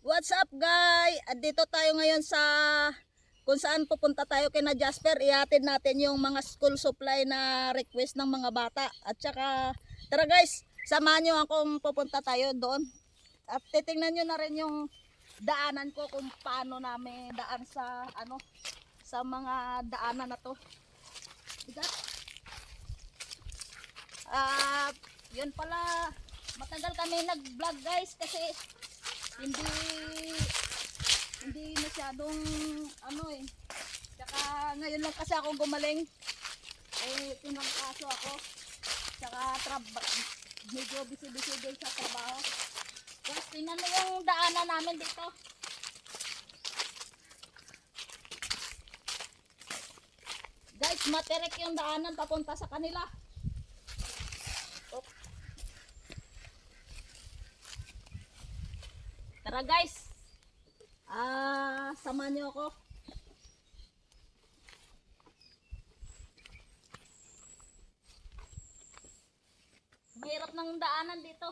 What's up guys? Dito tayo ngayon sa kung saan pupunta tayo kina Jasper. Ihatid natin yung mga school supply na request ng mga bata. At saka tara guys, samahan nyo akong pupunta tayo doon. At titingnan nyo na rin yung daanan ko kung paano namin daan sa sa mga daanan na to. Yun pala, matagal kami nag-vlog guys kasi hindi masyadong tsaka ngayon lang kasi ako gumaling, pinangkaso ako, tsaka medyo busy din sa trabaho. Tapos tingnan mo yung daanan namin dito. Guys, matirek yung daanan papunta sa kanila. Tara guys, samahan niyo ako. Mahirap ng daanan dito.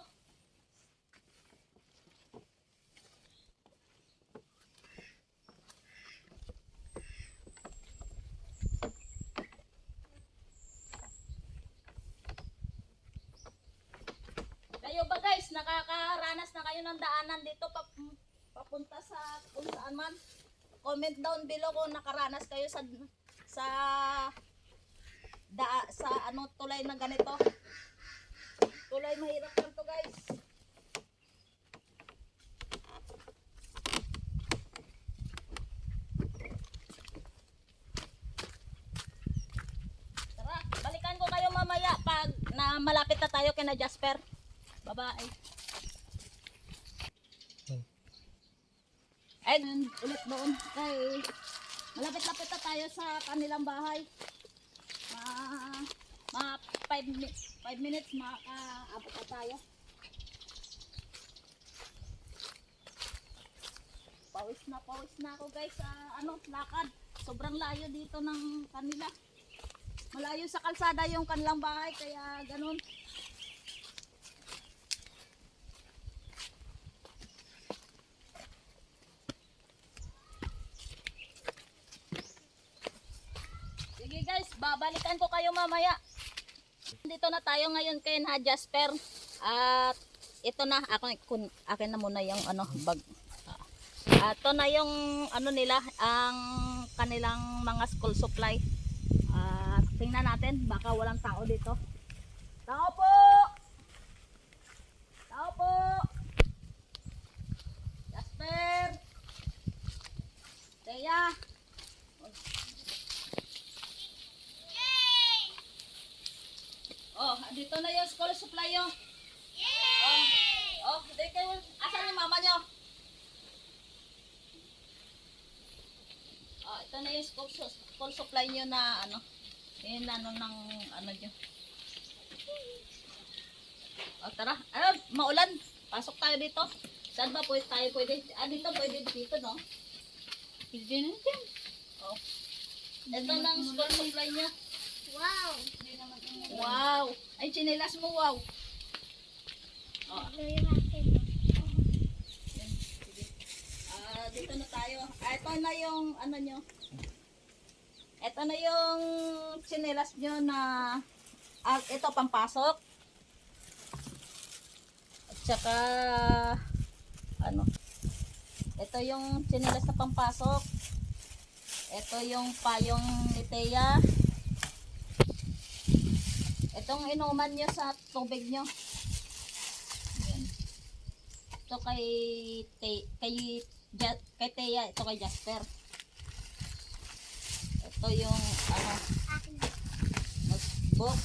Kayo ba guys, nakakaranas na kayo ng daanan dito papunta sa kung saan man? Comment down below kung nakaranas kayo sa tulay na ganito. Tulay mahirap lang to guys. Tara, balikan ko kayo mamaya pag na malapit na tayo kina Jasper. Babae. Ay, ulit doon. Kay malapit-lapit na tayo sa kanilang bahay. Mga 5 minutes makaabot na tayo. Pawis na ako guys sa lakad. Sobrang layo dito ng kanila. Malayo sa kalsada yung kanilang bahay kaya ganun. Sige guys, babalikan ko kayo mamaya. Dito na tayo ngayon kay Jasper. At ito na, akin na muna yung bag. Ito na yung nila, ang kanilang mga school supply. Tingnan natin, baka walang tao dito. Tao po! Tao po! Jasper! Teya! Oh, dito na yung school supply nyo. Yay! Oh, dito kayo. Asan yung mama nyo? Oh, ito na yung school supply nyo na yung ng nyo. Oh, tara. Maulan. Pasok tayo dito. Saan ba tayo pwede? Dito pwede dito, no? Pwede na dyan. Oh. Ito ng school supply nyo. Wow! Wow! Ay, chinelas mo, wow! Oh. Dito na tayo. Ito na yung nyo. Ito na yung chinelas nyo na ito pampasok. At saka ito yung chinelas na pampasok. Ito yung payong ni Teya. Itong inuman nyo sa tubig nyo. Yan. Ito kay Teya, ito kay Jasper. Ito yung notebook.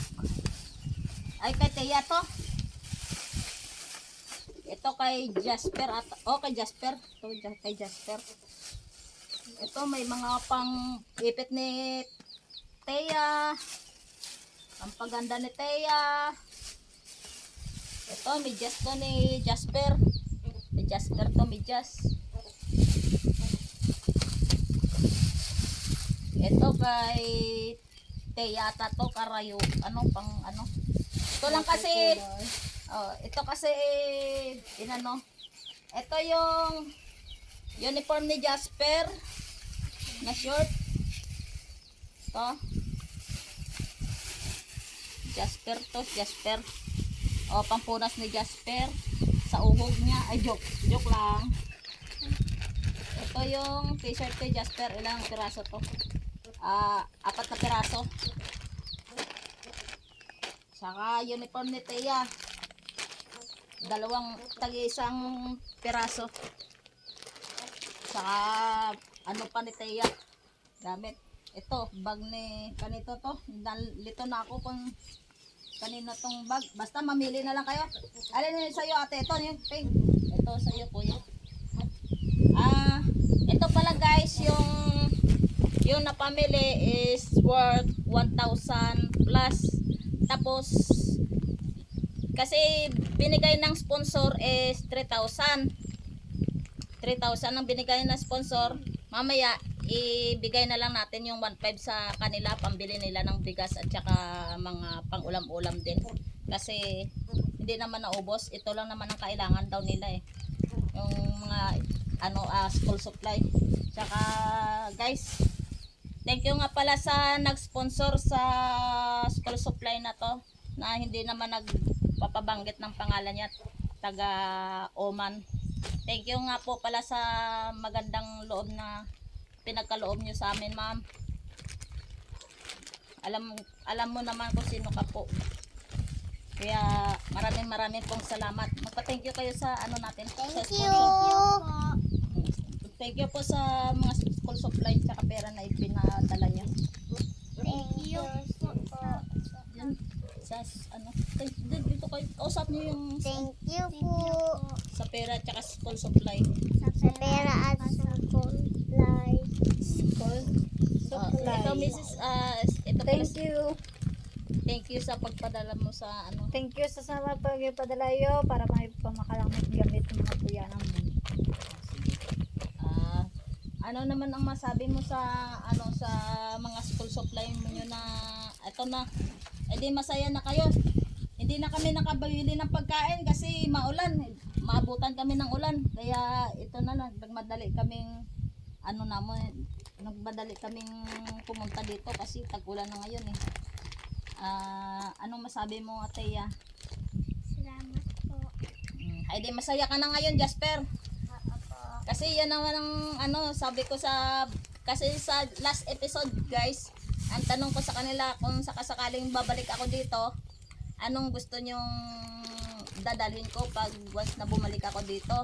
Ay, kay Teya to. Ito kay Jasper at kay Jasper. Ito kay Jasper. Ito may mga pang ipit ni Teya. Ang paganda ni Teya. Ito, medyas to ni Jasper. May Jasper to, medyas. Ito kay Teya to, karayo. Ito lang kasi, ito kasi, ito yung uniform ni Jasper na short. Ito. Jasper. O, pampunas ni Jasper sa uhog niya. Ay, joke lang. Ito yung t-shirt kay Jasper. Ilang piraso to? 4 na piraso. Saka uniform ni Thea. 2 tag-isang piraso. Saka ano pa ni Thea. Gamit. Ito, bag ni kanito to. Lito na ako kung kanino tong bag. Basta mamili na lang kayo. Alin yun sa'yo ate? Ito yung pink. Ito sa'yo kuya. Ito pala guys, yung napamili is worth 1,000 plus. Tapos kasi binigay ng sponsor is 3,000. 3,000 ang binigay ng sponsor. Mamaya ibigay na lang natin yung 1,500 sa kanila, pambili nila ng bigas at saka mga pang-ulam-ulam din. Kasi hindi naman naubos, ito lang naman ang kailangan daw nila eh. Yung mga school supply. Tsaka guys, thank you nga pala sa nag-sponsor sa school supply na to, na hindi naman nagpapabanggit ng pangalan niya, taga Oman. Thank you nga po pala sa magandang loob na pinagkaloob nyo sa amin, ma'am. Alam mo naman kung sino ka po. Kaya maraming pong salamat. Magpa-thank you kayo sa natin. Thank sa you. Thank you po sa mga school supply tsaka pera na ipinadala nyo. Thank you. Yan. Dito kayo. Kausap nyo yung Thank you po. sa pera tsaka school supply. Sa pera at sa supply. Ito Mrs. Ito Thank you. Thank you sa pagpadala mo sa Thank you sa pagpadala yo para may pamakalamit gamit ng mga kuya namin. Ano naman ang masabi mo sa sa mga school supply mo nyo na ito na di masaya na kayo. Hindi na kami nakabili ng pagkain kasi maulan. Maabutan kami ng ulan. Kaya ito na nagmadali kaming nagmadali kaming pumunta dito kasi tag-ulan na ngayon eh. Anong masabi mo, Ateya? Salamat po. Ay di masaya ka na ngayon, Jasper. Kasi yan naman ang sabi ko kasi sa last episode guys, ang tanong ko sa kanila kung sakasakaling babalik ako dito, anong gusto nyong dadalhin ko pag once na bumalik ako dito.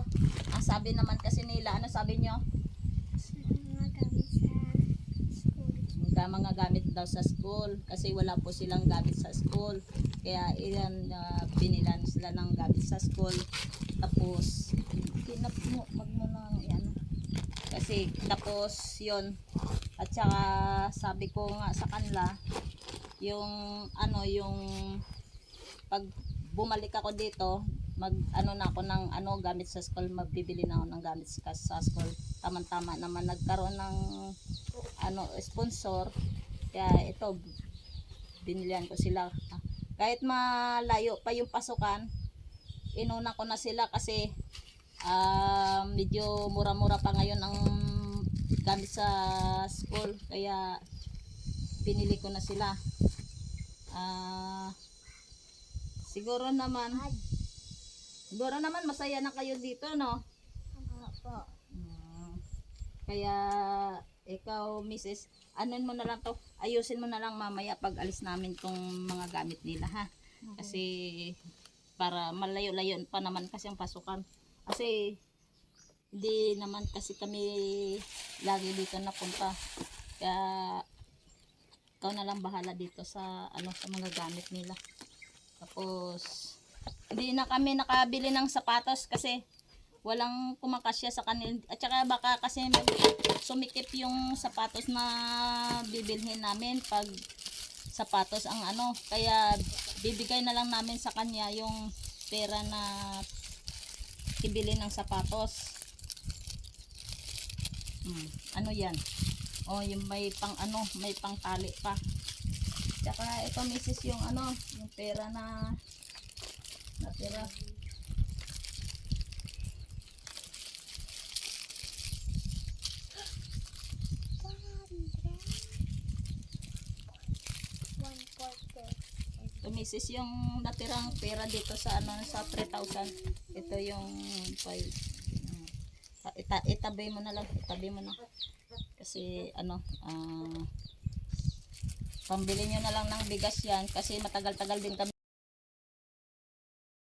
Ang sabi naman kasi nila, ano sabi nyo? Mga gamit sa school. Mga gamit daw sa school kasi wala po silang gamit sa school. Kaya iyan binilan sila ng gamit sa school. Tapos kasi tapos yon at saka sabi ko nga sa kanila yung pag bumalik ako dito na ako ng gamit sa school, magbibili na ako ng gamit sa school. Tama naman nagkaroon ng sponsor, kaya ito binilihan ko sila kahit malayo pa yung pasukan. Inuna ko na sila kasi medyo mura-mura pa ngayon ang gamit sa school, kaya pinili ko na sila. Siguro naman masaya na kayo dito, no? Opo. Kaya ikaw, Mrs., mo na lang to, ayusin mo na lang mamaya pag alis namin tong mga gamit nila, ha? Kasi para malayo-layo pa naman kasi ang pasukan. Kasi hindi naman kasi kami lagi dito napunta. Kaya ikaw na lang bahala dito sa sa mga gamit nila. Tapos hindi na kami nakabili ng sapatos kasi walang kumakasya sa kanila. At saka baka kasi sumikip yung sapatos na bibilhin namin pag sapatos ang kaya bibigay na lang namin sa kanya yung pera na ibili ng sapatos. Yan? Yung may may pang tali pa. Tsaka ito Mrs. yung yung pera na natira. Tumisis yung natirang pera dito sa ano sa 3,000. Ito yung 5. Itabi mo na lang, itabi mo na. Kasi ano, pambili nyo na lang ng bigas yan kasi matagal-tagal din kami